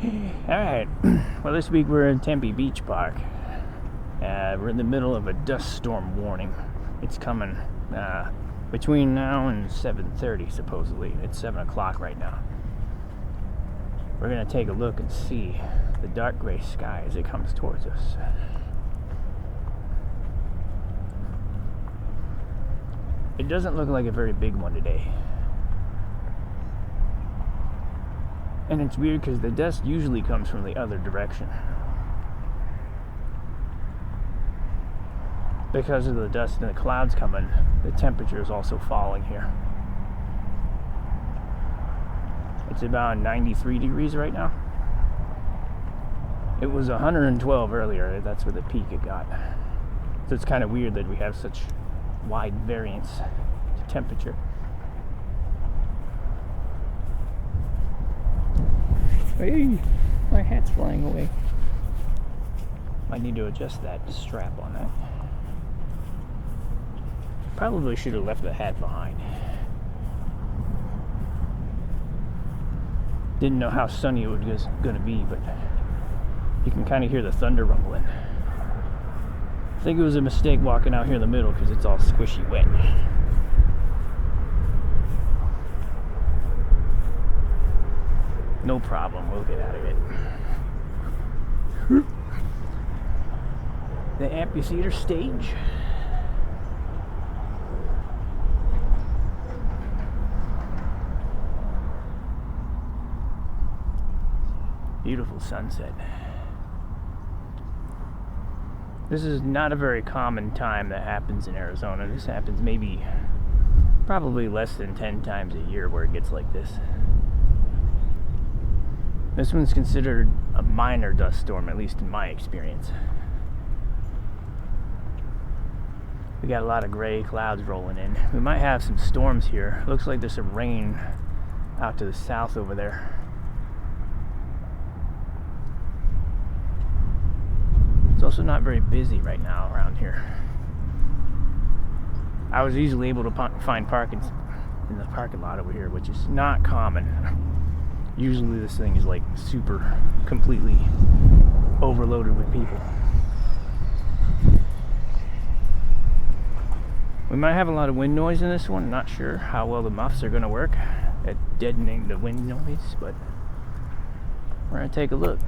Alright, well, this week we're in Tempe Beach Park. We're in the middle of a dust storm warning. It's coming between now and 7:30, supposedly. It's 7 o'clock right now. We're going to take a look and see the dark gray sky as it comes towards us. It doesn't look like a very big one today. And it's weird because the dust usually comes from the other direction. Because of the dust and the clouds coming, the temperature is also falling here. It's about 93 degrees right now. It was 112 earlier. That's where the peak it got. So it's kind of weird that we have such wide variance to temperature. Hey, my hat's flying away. I need to adjust that strap on that. Probably should have left the hat behind. Didn't know how sunny it was going to be, but you can kind of hear the thunder rumbling. I think it was a mistake walking out here in the middle because it's all squishy wet. No problem, we'll get out of it. The amphitheater stage. Beautiful sunset. This is not a very common time that happens in Arizona. This happens probably less than 10 times a year where it gets like this. This one's considered a minor dust storm, at least in my experience. We got a lot of gray clouds rolling in. We might have some storms here. Looks like there's some rain out to the south over there. It's also not very busy right now around here. I was easily able to find parking in the parking lot over here, which is not common. Usually this thing is like super completely overloaded with people. We might have a lot of wind noise in this one. Not sure how well the muffs are going to work at deadening the wind noise, but we're going to take a look.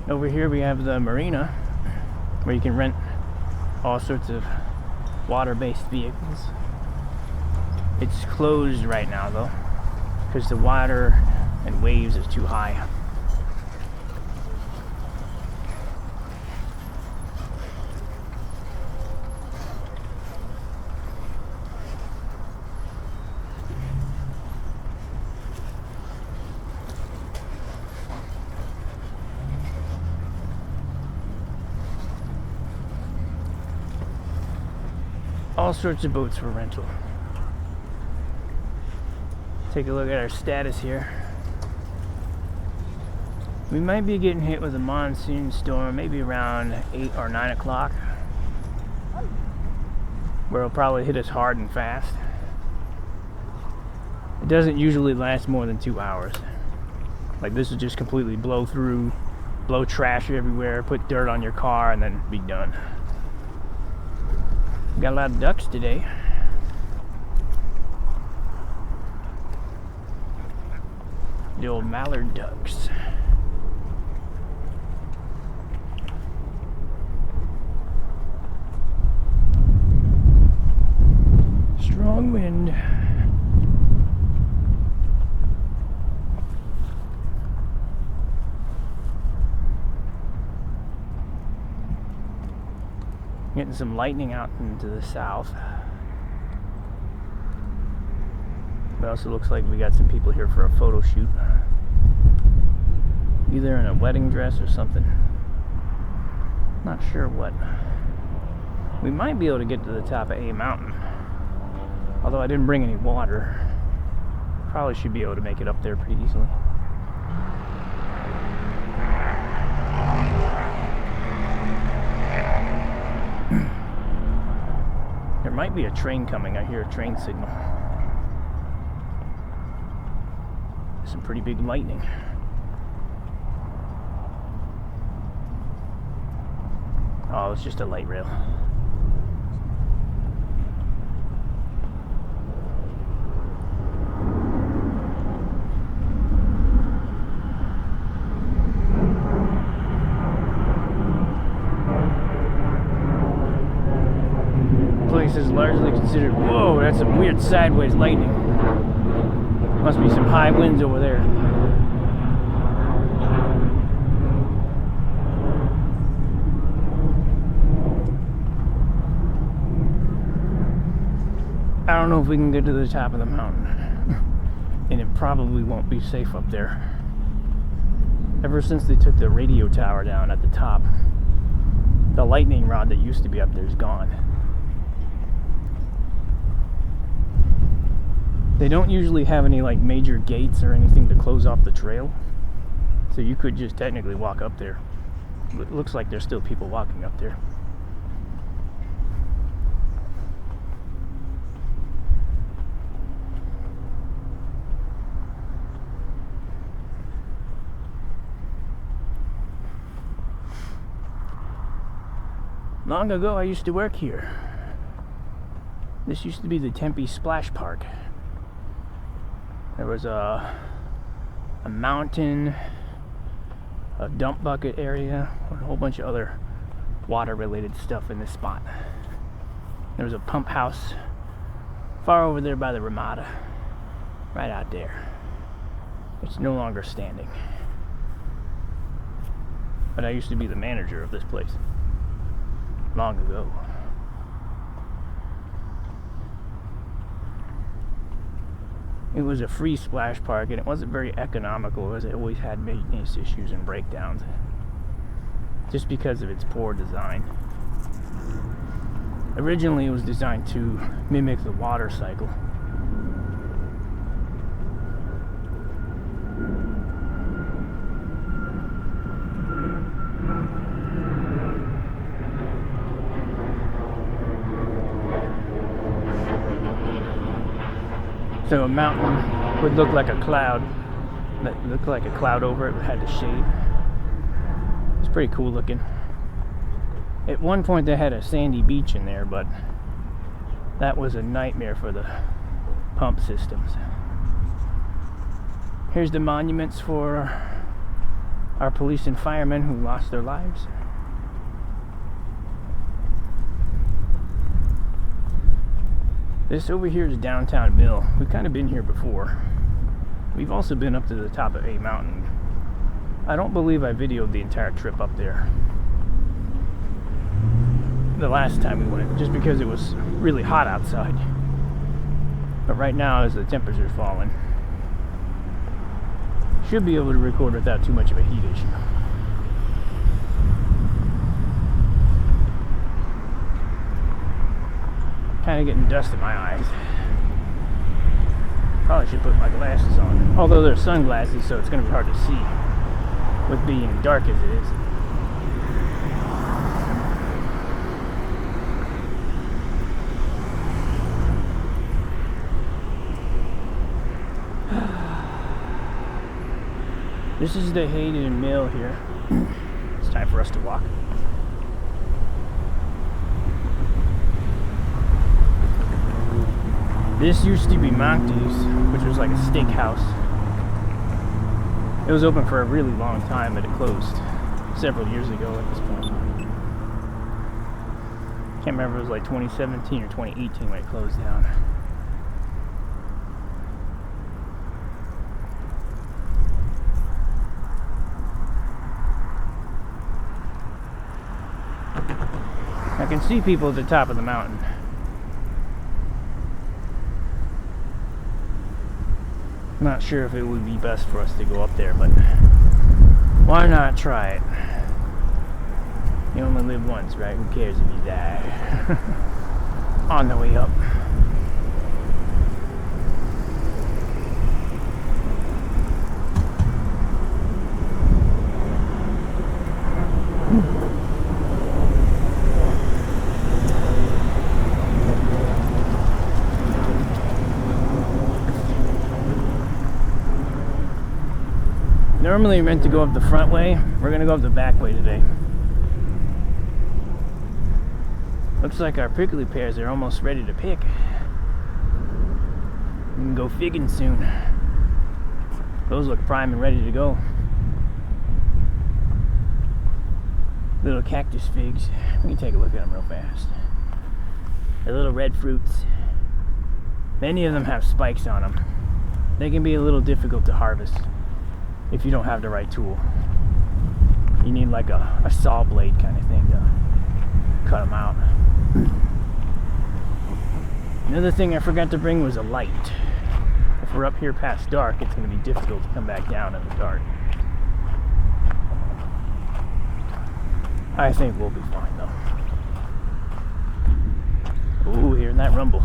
Over here we have the marina, where you can rent all sorts of water-based vehicles. It's closed right now though, because the water and waves is too high. All sorts of boats for rental. Take a look at our status here. We might be getting hit with a monsoon storm maybe around 8 or 9 o'clock, where it'll probably hit us hard and fast. It doesn't usually last more than 2 hours. Like, this will just completely blow through, blow trash everywhere, put dirt on your car, and then be done. We got a lot of ducks today. The old mallard ducks. Strong wind. Getting some lightning out into the south. It also looks like we got some people here for a photo shoot. Either in a wedding dress or something. Not sure what. We might be able to get to the top of A Mountain. Although I didn't bring any water. Probably should be able to make it up there pretty easily. might be a train coming. I hear a train signal. Some pretty big lightning. Oh, it's just a light rail. Place is largely considered. Whoa, that's some weird sideways lightning. Must be some high winds over there. I don't know if we can get to the top of the mountain. And it probably won't be safe up there. Ever since they took the radio tower down at the top, the lightning rod that used to be up there is gone. They don't usually have any like major gates or anything to close off the trail, so you could just technically walk up there. It looks like there's still people walking up there. Long ago I used to work here. This used to be the Tempe Splash Park. There was a mountain, a dump bucket area, a whole bunch of other water-related stuff in this spot. There was a pump house far over there by the Ramada, right out there. It's no longer standing. But I used to be the manager of this place long ago. It was a free splash park, and it wasn't very economical as it always had maintenance issues and breakdowns, just because of its poor design. Originally, it was designed to mimic the water cycle. So a mountain would look like a cloud, that looked like a cloud over it, had the shade. It's pretty cool looking. At one point they had a sandy beach in there, but that was a nightmare for the pump systems. Here's the monuments for our police and firemen who lost their lives. This over here is Downtown Mill. We've kind of been here before. We've also been up to the top of a mountain. I don't believe I videoed the entire trip up there the last time we went, just because it was really hot outside. But right now, as the temperatures are falling, should be able to record without too much of a heat issue. Kind of getting dust in my eyes. Probably should put my glasses on. Although they're sunglasses, so it's going to be hard to see with being dark as it is. This is the Hayden Mill here. It's time for us to walk. This used to be Monty's, which was like a steakhouse. It was open for a really long time, but it closed several years ago at this point. Can't remember if it was like 2017 or 2018 when it closed down. I can see people at the top of the mountain. Not sure if it would be best for us to go up there, but why not try it? You only live once, right? Who cares if you die? On the way up. Normally we're meant to go up the front way. We're gonna go up the back way today. Looks like our prickly pears are almost ready to pick. We can go figging soon. Those look prime and ready to go. Little cactus figs. We can take a look at them real fast. They're little red fruits. Many of them have spikes on them. They can be a little difficult to harvest if you don't have the right tool. You need like a saw blade kind of thing to cut them out. Another thing I forgot to bring was a light. If we're up here past dark, it's going to be difficult to come back down in the dark. I think we'll be fine though. Ooh, hearing that rumble.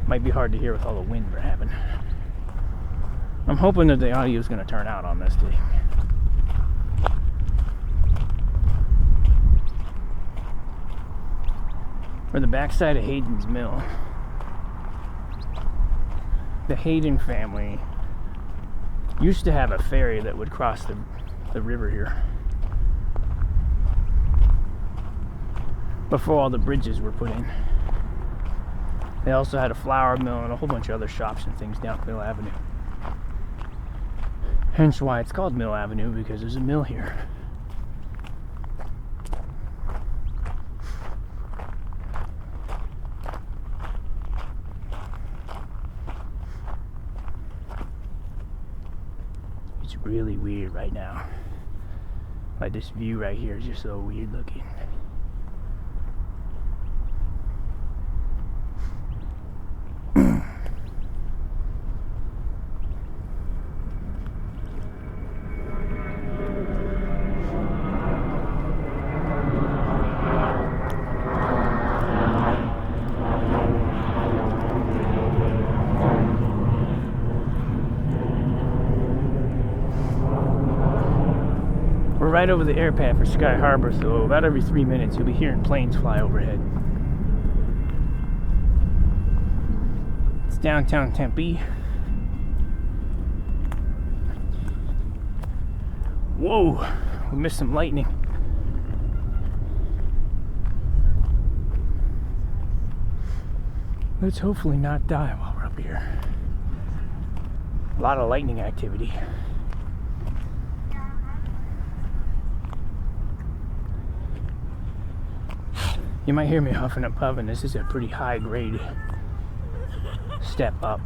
Might be hard to hear with all the wind we're having. I'm hoping that the audio is going to turn out on this thing. We're the backside of Hayden's mill. The Hayden family used to have a ferry that would cross the river here before all the bridges were put in. They also had a flour mill and a whole bunch of other shops and things down Mill Avenue. Hence why it's called Mill Avenue, because there's a mill here. It's really weird right now. Like this view right here is just so weird looking. We're right over the airpad for Sky Harbor, so about every 3 minutes you'll be hearing planes fly overhead. It's downtown Tempe. Whoa, we missed some lightning. Let's hopefully not die while we're up here. A lot of lightning activity. You might hear me huffing and puffing. This is a pretty high grade step up.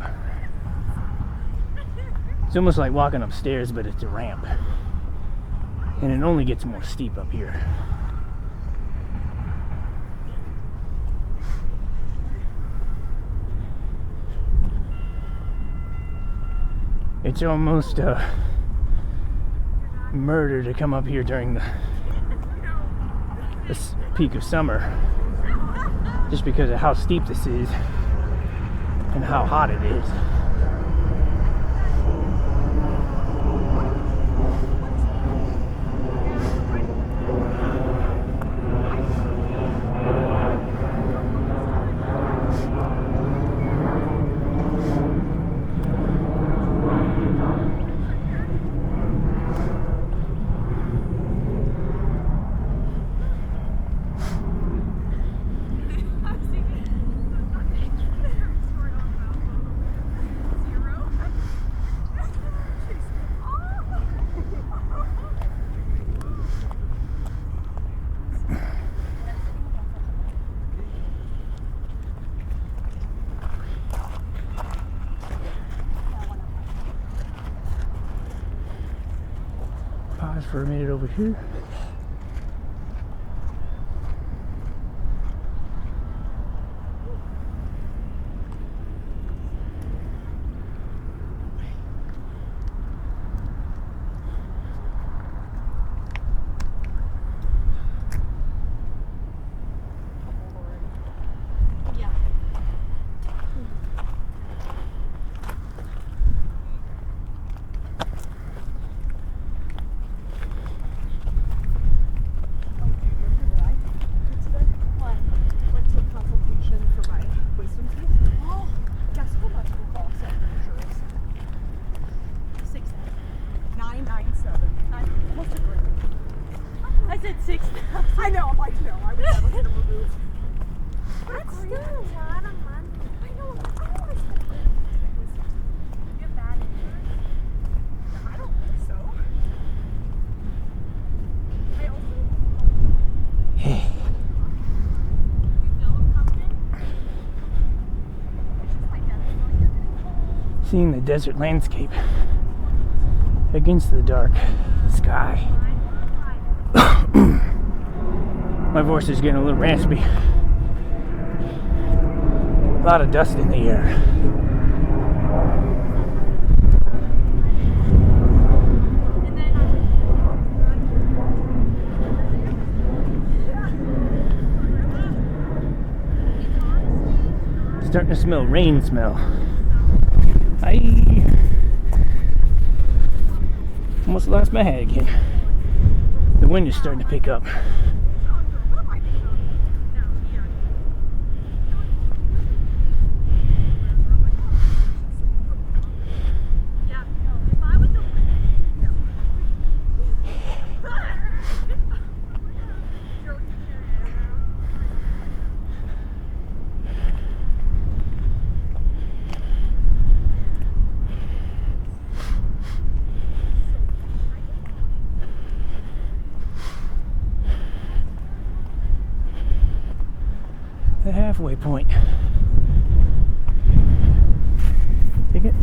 It's almost like walking upstairs, but it's a ramp. And it only gets more steep up here. It's almost a murder to come up here during the peak of summer, just because of how steep this is and how hot it is. Pause for a minute over here. seeing the desert landscape against the dark sky. My voice is getting a little raspy. A lot of dust in the air. Starting to smell rain smell. I almost lost my head again. The wind is starting to pick up. The halfway point. Take it.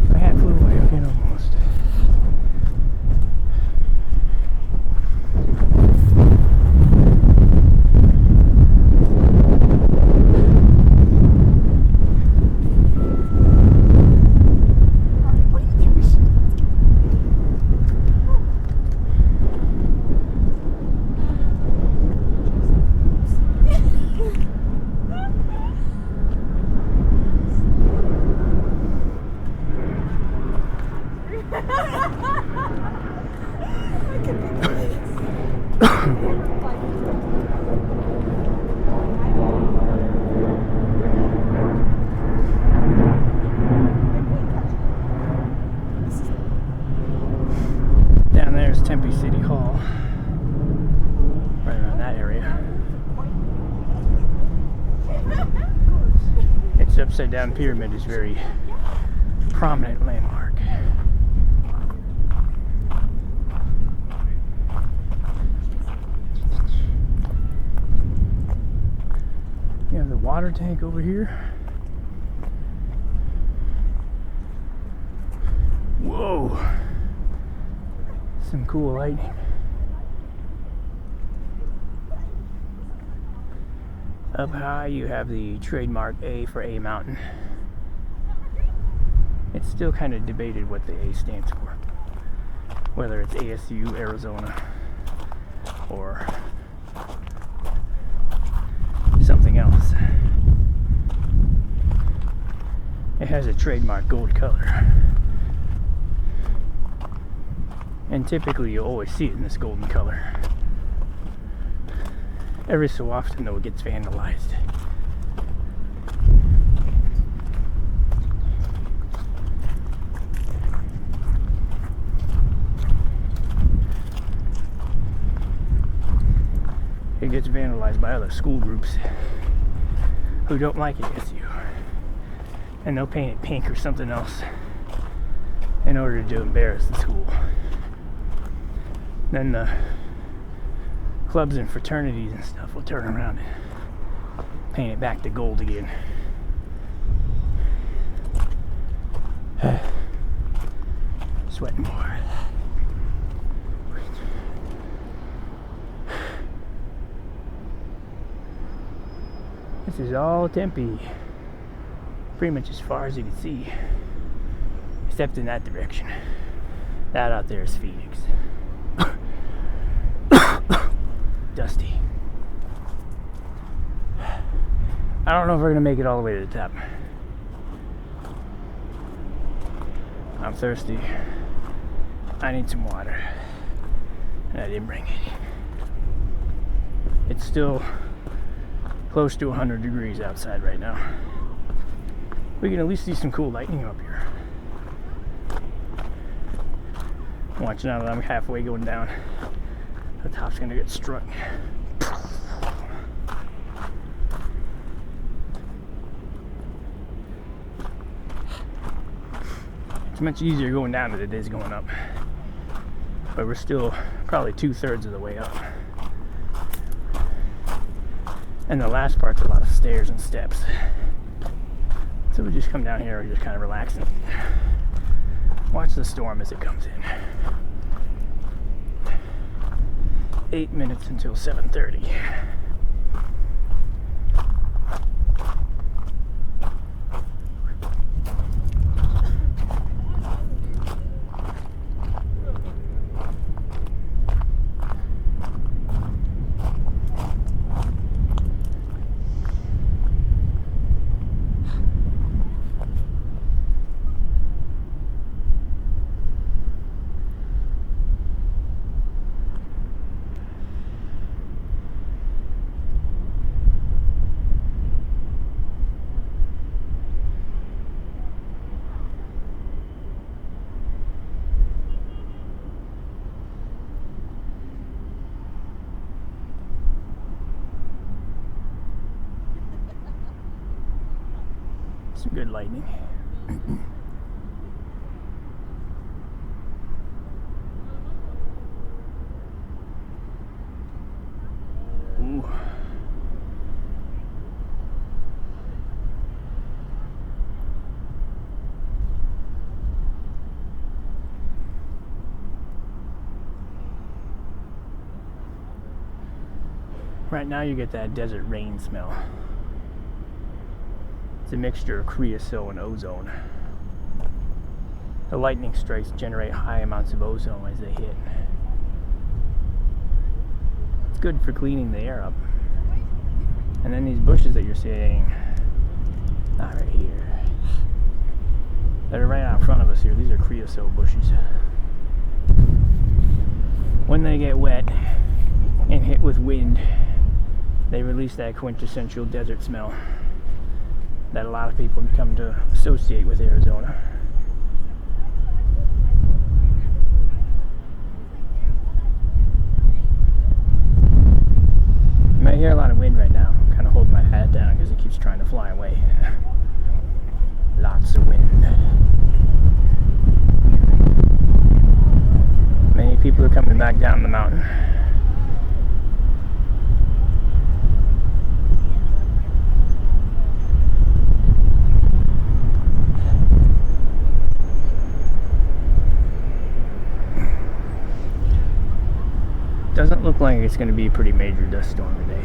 My hat flew away again almost. Down there is Tempe City Hall, right around that area. Its upside down pyramid is very prominent landmark. You have the water tank over here. Whoa! Some cool lighting. Up high you have the trademark A for A Mountain. It's still kind of debated what the A stands for. Whether it's ASU, Arizona, or something else. It has a trademark gold color. And typically you always see it in this golden color. Every so often though it gets vandalized. It gets vandalized by other school groups who don't like ASU. And they'll paint it pink or something else in order to embarrass the school. Then the clubs and fraternities and stuff will turn around and paint it back to gold again. Sweating more. This is all Tempe. Pretty much as far as you can see. Except in that direction. That out there is Phoenix. Dusty. I don't know if we're gonna make it all the way to the top. I'm thirsty. I need some water. And I didn't bring any. It's still close to 100 degrees outside right now. We can at least see some cool lightning up here. Watch now that I'm halfway going down. The top's gonna get struck. It's much easier going down than it is going up. But we're still probably 2/3 of the way up. And the last part's a lot of stairs and steps. So we just come down here, we're just kind of relaxing. Watch the storm as it comes in. 8 minutes until 7:30. Some good lightning. Ooh. Right now you get that desert rain smell. It's a mixture of creosote and ozone. The lightning strikes generate high amounts of ozone as they hit. It's good for cleaning the air up. And then these bushes that you're seeing, not right here, that are right out in front of us here, these are creosote bushes. When they get wet and hit with wind, they release that quintessential desert smell that a lot of people come to associate with Arizona. You might hear a lot of wind right now. I'm kind of holding my hat down because it keeps trying to fly away. Lots of wind. Many people are coming back down the mountain. Doesn't look like it's going to be a pretty major dust storm today.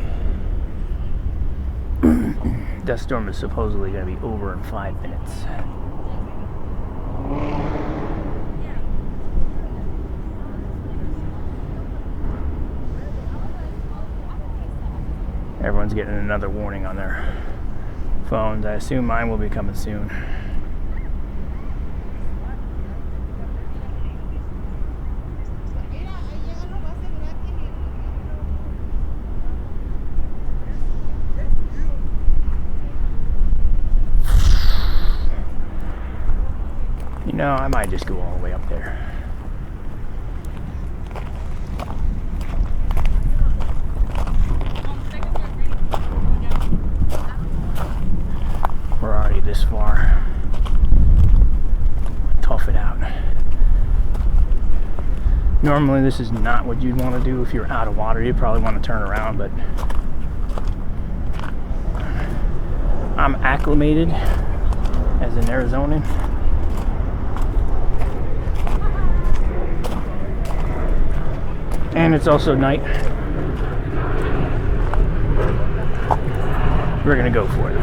Dust storm is supposedly going to be over in 5 minutes. Everyone's getting another warning on their phones. I assume mine will be coming soon. You know, I might just go all the way up there. We're already this far. Tough it out. Normally this is not what you'd want to do if you're out of water. You'd probably want to turn around, but I'm acclimated as an Arizonan. And it's also night. We're gonna go for it.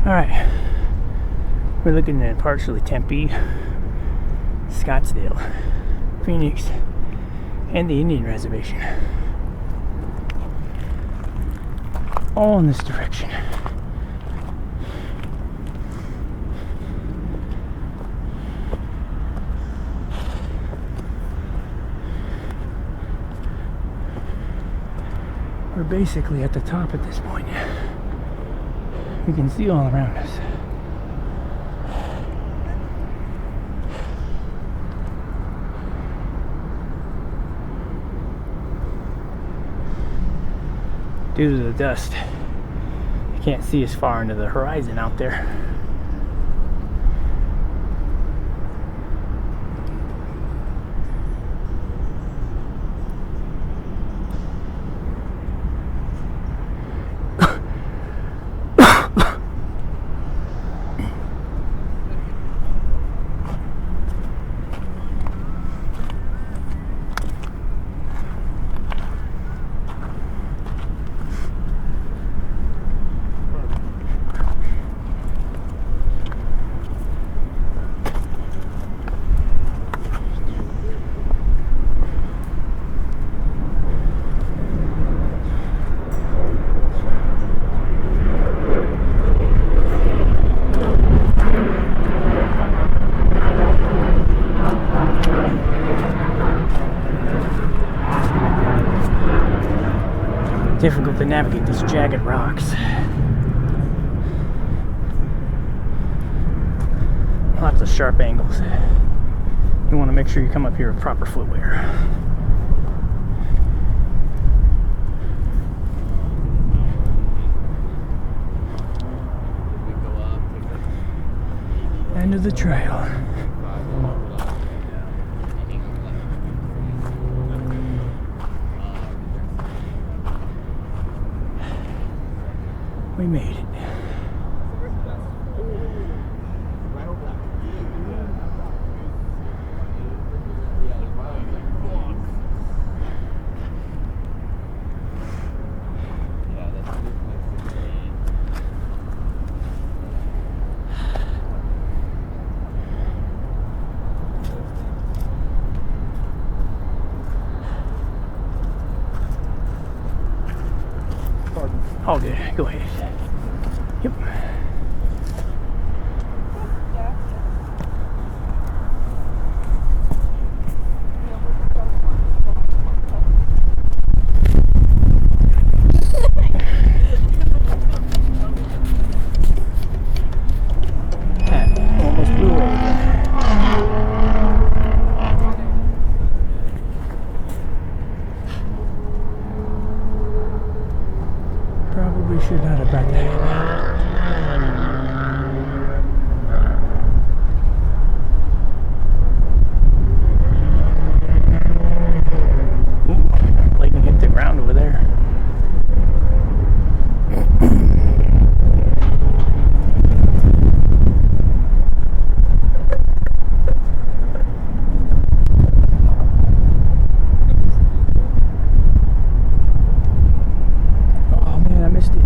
Alright, we're looking at partially Tempe, Scottsdale, Phoenix, and the Indian Reservation. All in this direction. We're basically at the top at this point. You can see all around us. Due to the dust, I can't see as far into the horizon out there. Difficult to navigate these jagged rocks. Lots of sharp angles. You want to make sure you come up here with proper footwear. End of the trail. We made it. All good. Go ahead. Yep. Almost blew away. Probably should not have brought that. Ooh, lightning hit the ground over there. Oh man, I missed it.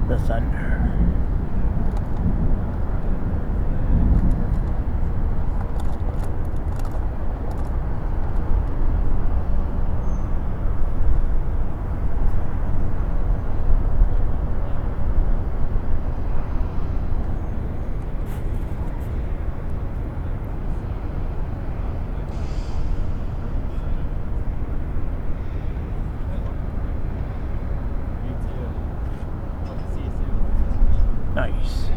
The thunder. Nice.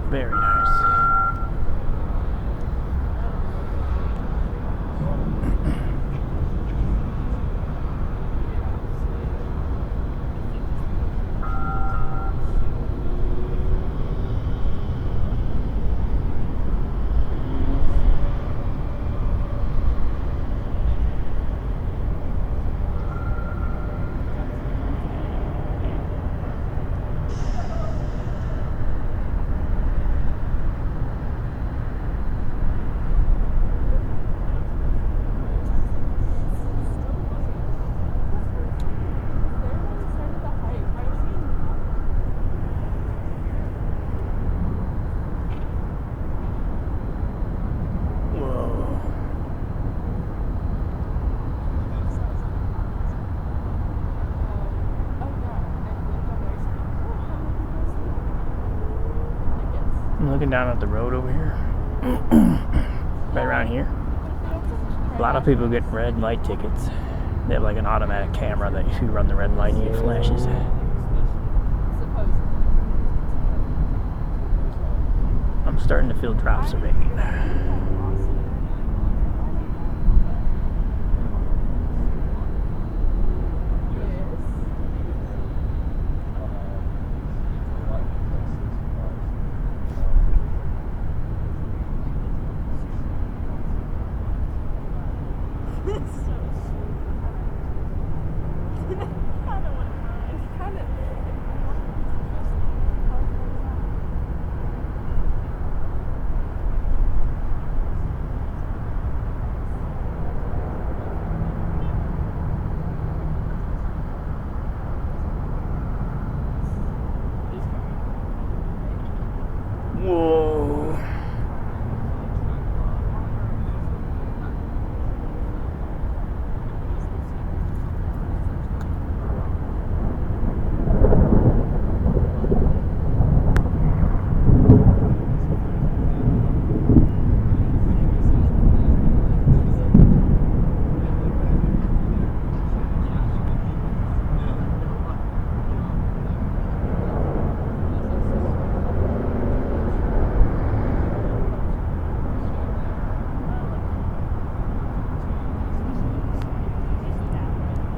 Very nice. looking down at the road over here, right around here, a lot of people get red light tickets. They have like an automatic camera that if you run the red light, you get flashes. I'm starting to feel drops of rain. Whoa.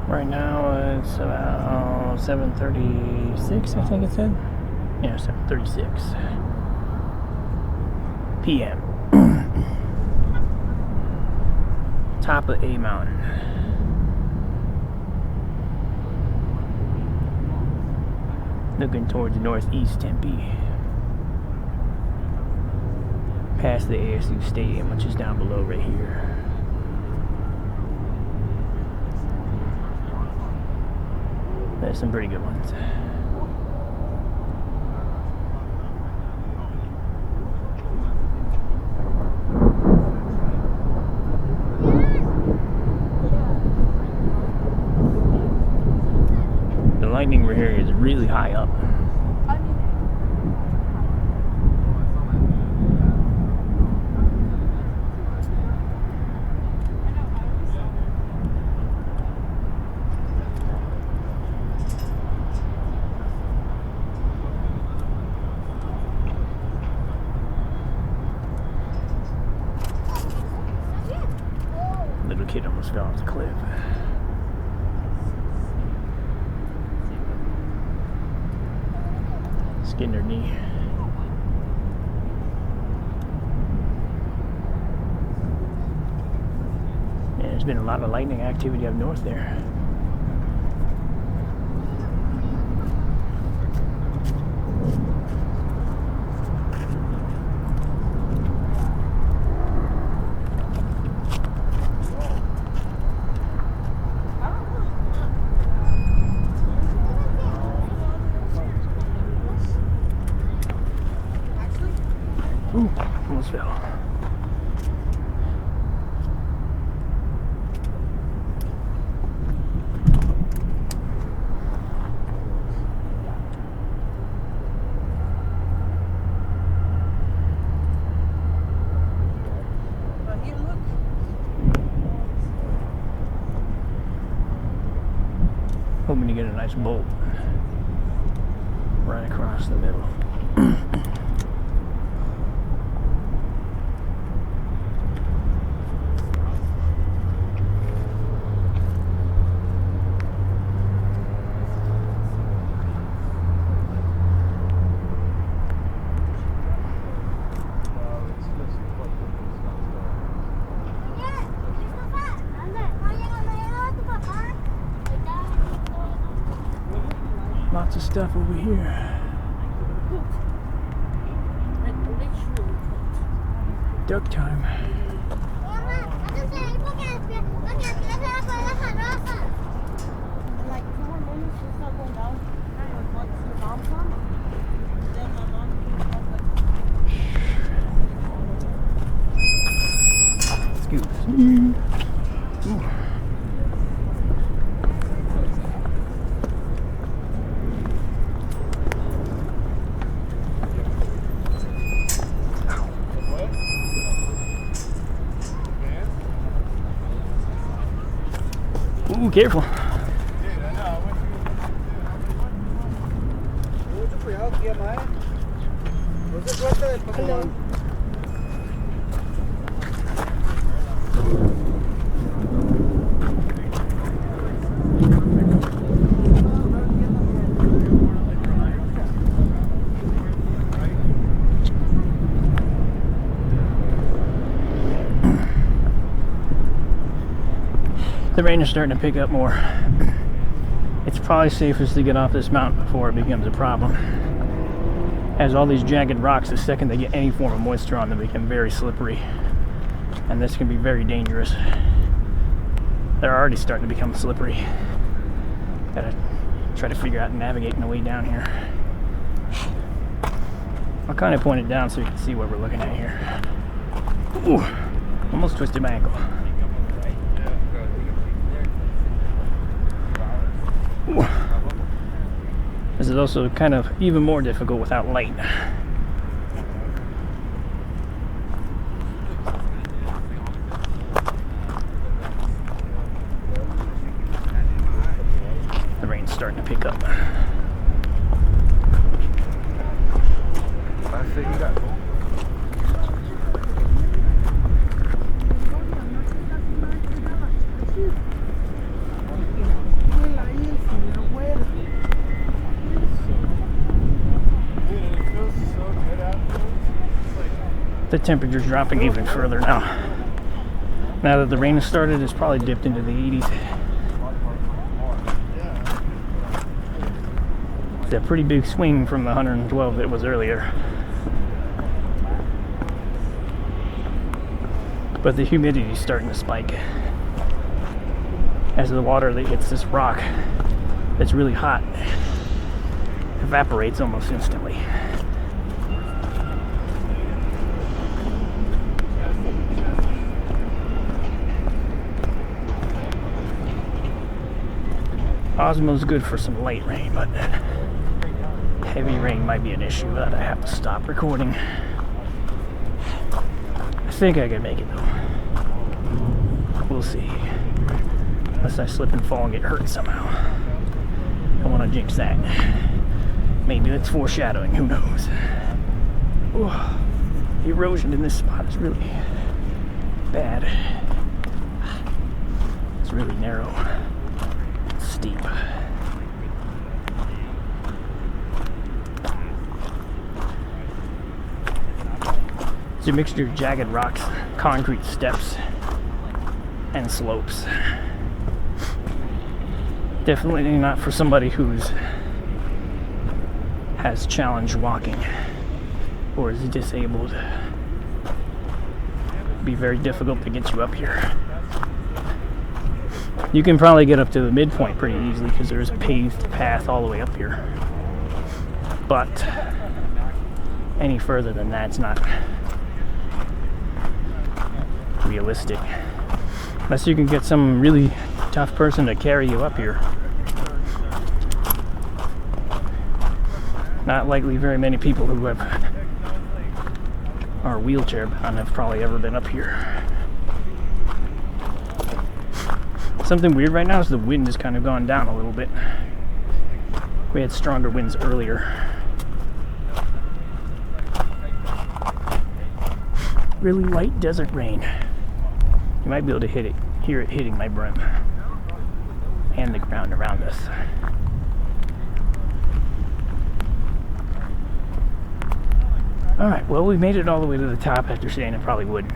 Right now it's about 7:36, I think it said. Yeah, 7:36 p.m. Top of A Mountain. Looking towards northeast Tempe. Past the ASU Stadium, which is down below right here. There's some pretty good ones. The lightning right here is really high up. Little kid almost fell off the cliff. Skinned her knee. Yeah, there's been a lot of lightning activity up north there. Ooh, almost fell. Hoping to get a nice bolt right across the middle. Lots of stuff over here. Duck time. Excuse me. Ooh. careful. The rain is starting to pick up more. It's probably safest to get off this mountain before it becomes a problem. As all these jagged rocks, the second they get any form of moisture on them, become very slippery. And this can be very dangerous. They're already starting to become slippery. Gotta try to figure out navigating the way down here. I'll kind of point it down so you can see what we're looking at here. Ooh, almost twisted my ankle. Ooh. This is also kind of even more difficult without light. The rain's starting to pick up. The temperature's dropping even further now. Now that the rain has started, it's probably dipped into the 80s. It's a pretty big swing from the 112 that was earlier. But the humidity's starting to spike as the water that hits this rock that's really hot evaporates almost instantly. Osmo's good for some light rain, but heavy rain might be an issue that I have to stop recording. I think I can make it though. We'll see. Unless I slip and fall and get hurt somehow. Don't want to jinx that. Maybe that's foreshadowing, who knows. Ooh, the erosion in this spot is really bad. It's really narrow. Steep. It's a mixture of jagged rocks, concrete steps, and slopes. Definitely not for somebody who's has challenged walking or is disabled. It'd be very difficult to get you up here. You can probably get up to the midpoint pretty easily because there's a paved path all the way up here. But any further than that's not realistic. Unless you can get some really tough person to carry you up here. Not likely very many people who are wheelchair bound have probably ever been up here. Something weird right now is the wind has kind of gone down a little bit. We had stronger winds earlier. Really light desert rain. You might be able to hear it hitting my brim and the ground around us. Alright, well, we made it all the way to the top after saying it probably wouldn't.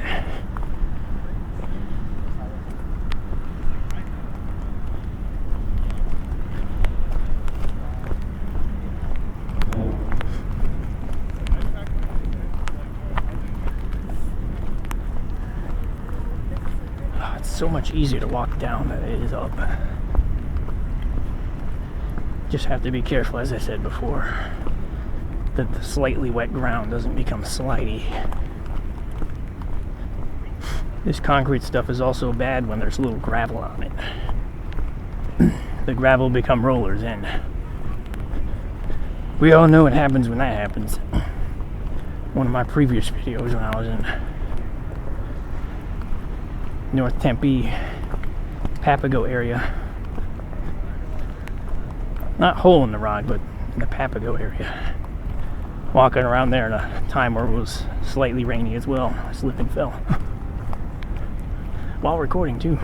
So much easier to walk down than it is up. Just have to be careful, as I said before, that the slightly wet ground doesn't become slidey. This concrete stuff is also bad when there's a little gravel on it. The gravel become rollers, and we all know what happens when that happens. One of my previous videos when I was in North Tempe, Papago area, not hole in the rock, but in the Papago area. Walking around there in a time where it was slightly rainy as well. I slipped and fell. While recording too.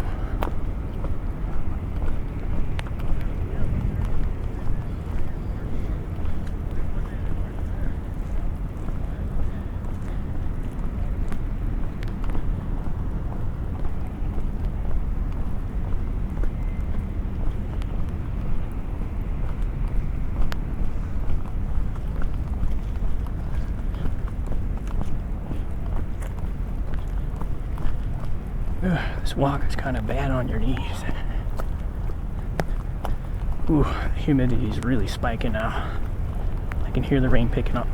This walk is kind of bad on your knees. Ooh, the humidity is really spiking now. I can hear the rain picking up.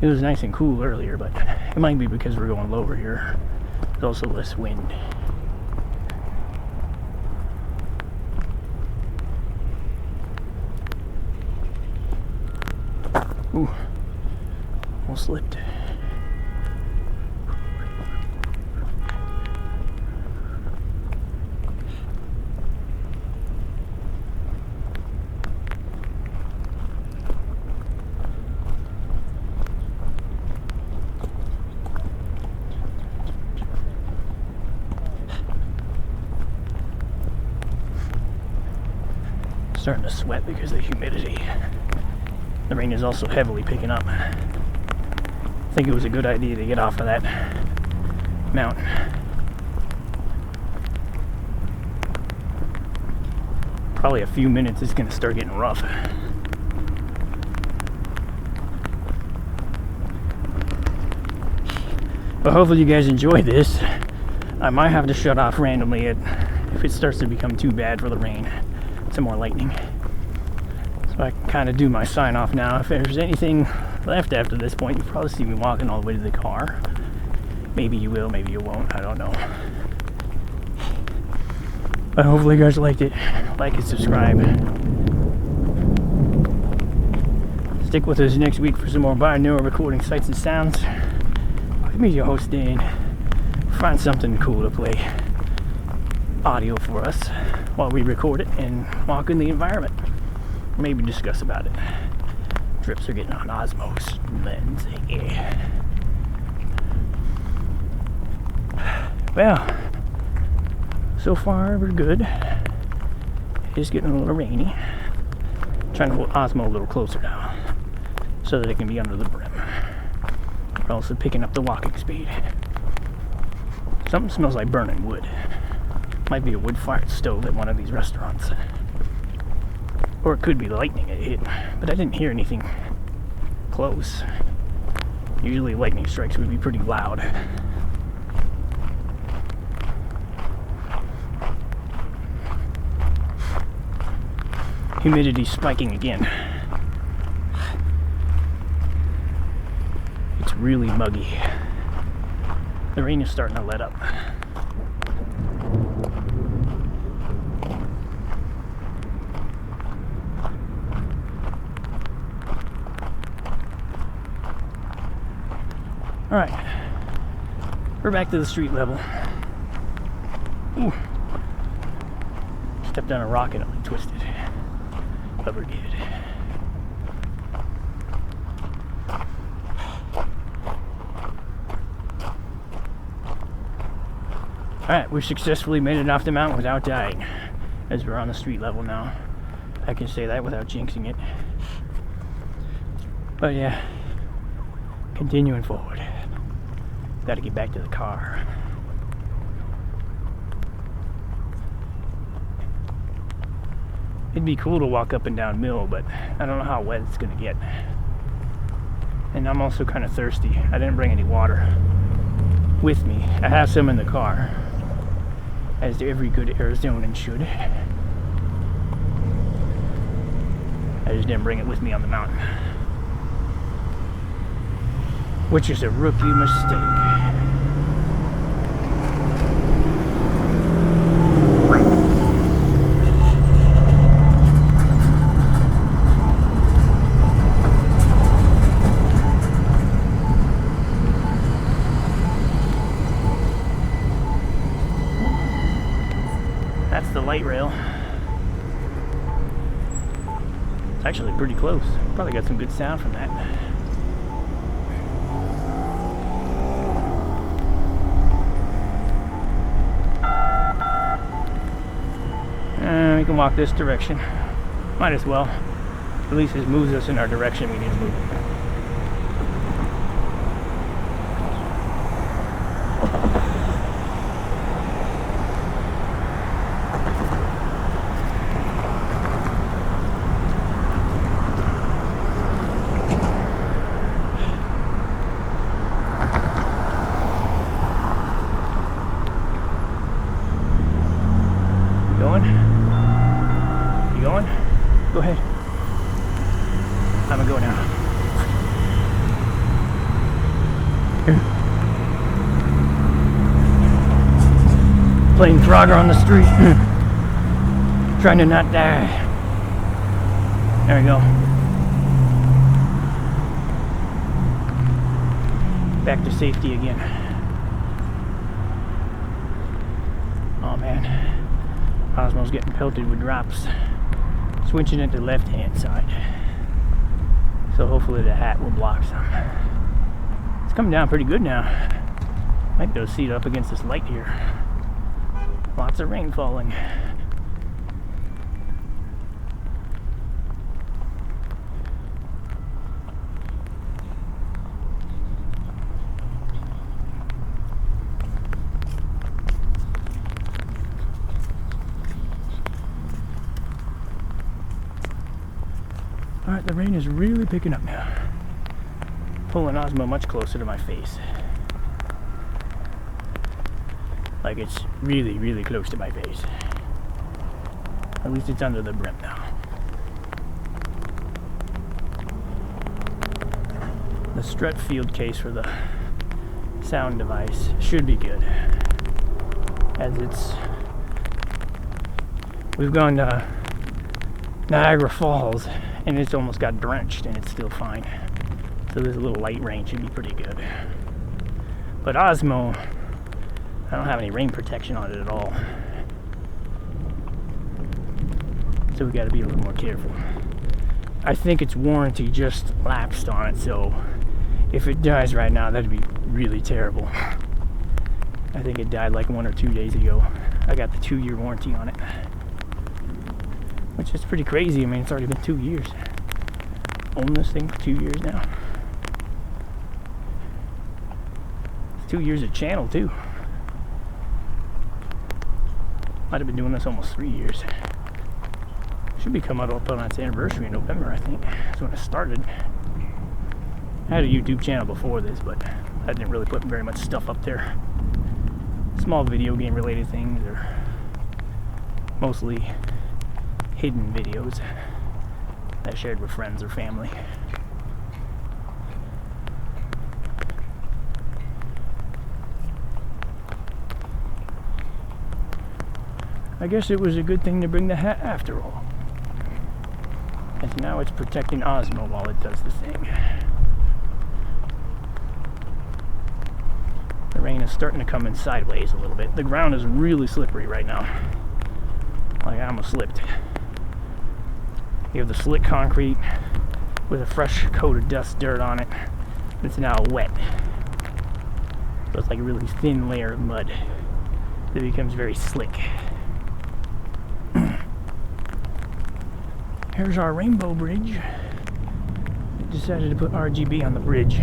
It was nice and cool earlier, but it might be because we're going lower here. There's also less wind. Ooh. Almost slipped. Starting to sweat because of the humidity. The rain is also heavily picking up. I think it was a good idea to get off of that mountain. Probably a few minutes it's going to start getting rough. But hopefully you guys enjoy this. I might have to shut off randomly if it starts to become too bad for the rain. Some more lightning. So I can kind of do my sign off now. If there's anything left after this point, you'll probably see me walking all the way to the car. Maybe you will, maybe you won't, I don't know. But hopefully you guys liked it. Like and subscribe. Stick with us next week for some more binaural recording sights and sounds. With me, your host Dan. Find something cool to play audio for us while we record it and walk in the environment. Maybe discuss about it. Trips are getting on Osmo's lens. Yeah. Well, so far we're good. It is getting a little rainy. Trying to hold Osmo a little closer now so that it can be under the brim. We're also picking up the walking speed. Something smells like burning wood. Might be a wood-fired stove at one of these restaurants. Or it could be lightning it hit, but I didn't hear anything close. Usually lightning strikes would be pretty loud. Humidity spiking again. It's really muggy. The rain is starting to let up. Alright, we're back to the street level. Ooh. Stepped on a rock and it like twisted. But we're good. Alright, we successfully made it off the mountain without dying. As we're on the street level now. I can say that without jinxing it. But yeah, continuing forward. Gotta get back to the car. It'd be cool to walk up and down Mill, but I don't know how wet it's gonna get. And I'm also kind of thirsty. I didn't bring any water with me. I have some in the car, as every good Arizonan should. I just didn't bring it with me on the mountain, which is a rookie mistake. That's the light rail. It's actually pretty close. Probably got some good sound from that. We can walk this direction. Might as well. At least it moves us in our direction we need to move. You going? Go ahead. I'm gonna go now. Playing Frogger on the street. Trying to not die. There we go. Back to safety again. Oh man. Osmo's getting pelted with drops. Switching it to the left-hand side. So hopefully the hat will block some. It's coming down pretty good now. Might be able to see it up against this light here. Lots of rain falling. Alright, the rain is really picking up now. Pulling Osmo much closer to my face. Like it's really, really close to my face. At least it's under the brim now. The strut field case for the sound device should be good. As we've gone to Niagara Falls and it's almost got drenched and it's still fine. So this little light rain should be pretty good. But Osmo, I don't have any rain protection on it at all. So we gotta be a little more careful. I think its warranty just lapsed on it, so if it dies right now, that'd be really terrible. I think it died like 1 or 2 days ago. I got the 2-year warranty on it. Which is pretty crazy. I mean, it's already been 2 years. Own this thing for 2 years now. It's 2 years of channel too. Might have been doing this almost 3 years. Should be coming up on its anniversary in November, I think. That's when it started. I had a YouTube channel before this, but I didn't really put very much stuff up there. Small video game related things, or mostly hidden videos that I shared with friends or family. I guess it was a good thing to bring the hat after all. As now it's protecting Osmo while it does the thing. The rain is starting to come in sideways a little bit. The ground is really slippery right now. Like I almost slipped. You have the slick concrete with a fresh coat of dust dirt on it. It's now wet. So it's like a really thin layer of mud that becomes very slick. Here's our rainbow bridge. Decided to put RGB on the bridge.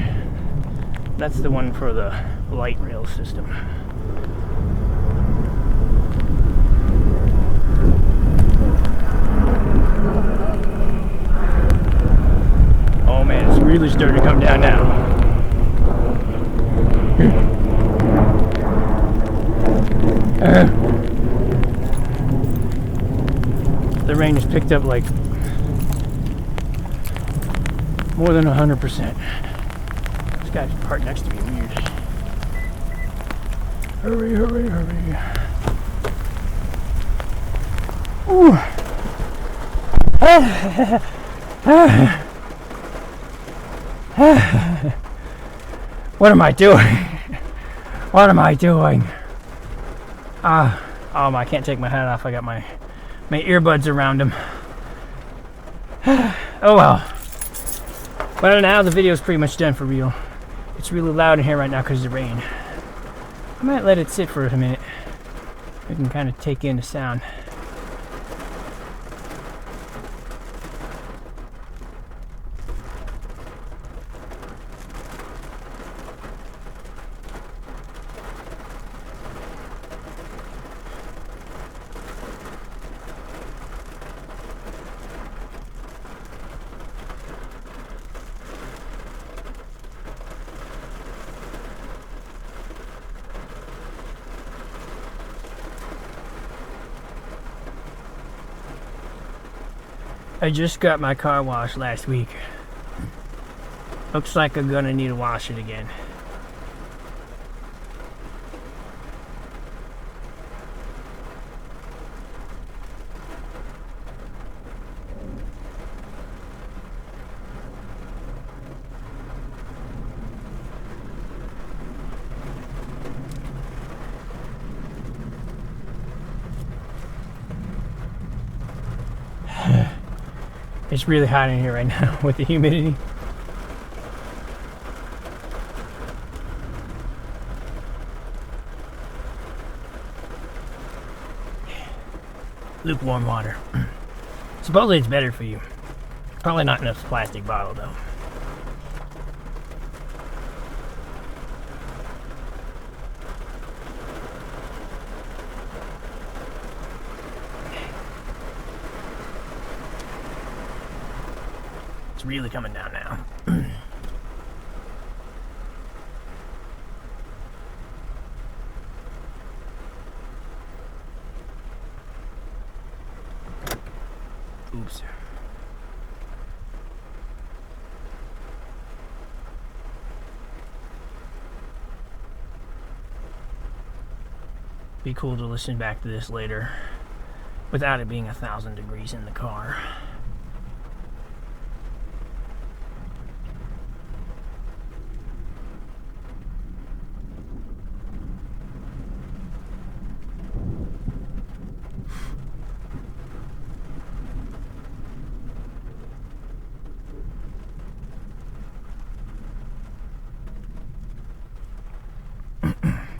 That's the one for the light rail system. Oh man, it's really starting to come down now. The rain has picked up like more than 100%. This guy's parked next to me, weird. Hurry, hurry, hurry. Ooh. What am I doing? What am I doing? I can't take my hat off. I got my earbuds around them. Oh well. Well, now the video's pretty much done for real. It's really loud in here right now because of the rain. I might let it sit for a minute. We can kind of take in the sound. I just got my car washed last week. Looks like I'm gonna need to wash it again. It's really hot in here right now with the humidity. Lukewarm water. Supposedly it's better for you. Probably not in a plastic bottle though. It's really coming down now. Oops. Be cool to listen back to this later without it being 1,000 degrees in the car.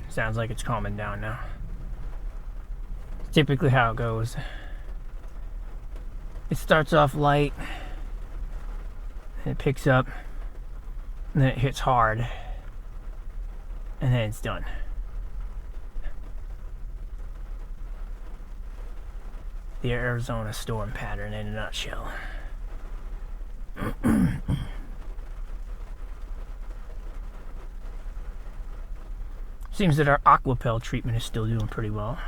Sounds like it's calming down now. It's typically how it goes. It starts off light, and it picks up, and then it hits hard, and then it's done. The Arizona storm pattern in a nutshell. Seems that our Aquapel treatment is still doing pretty well.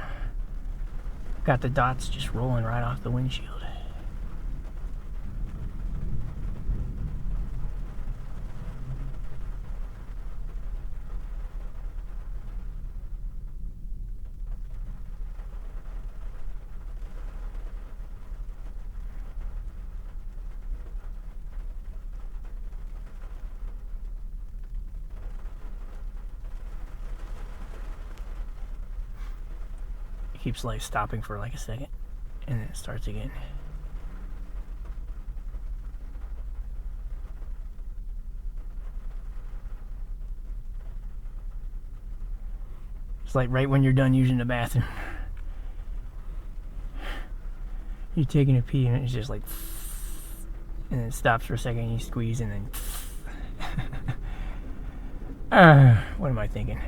Got the dots just rolling right off the windshield. Keeps like stopping for like a second and then it starts again. It's like right when you're done using the bathroom. You're taking a pee and it's just like, and then it stops for a second and you squeeze and then what am I thinking?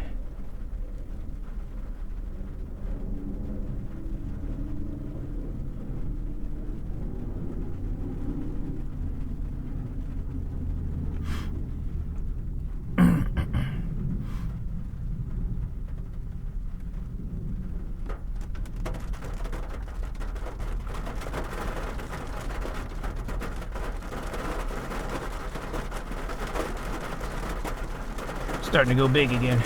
Starting to go big again.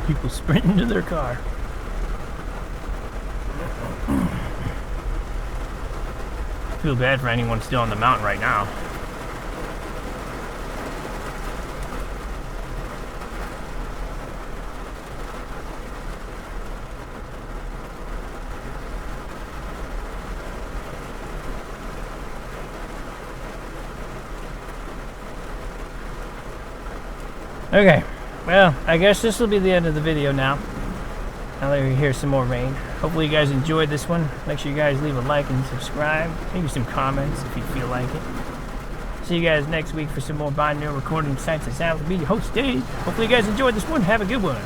People sprinting to their car. Feel bad for anyone still on the mountain right now. Okay, well, I guess this will be the end of the video now. Now that we hear some more rain. Hopefully you guys enjoyed this one. Make sure you guys leave a like and subscribe. Maybe some comments if you feel like it. See you guys next week for some more binaural recording sights and sounds. Be your host, Dave. Hopefully you guys enjoyed this one. Have a good one.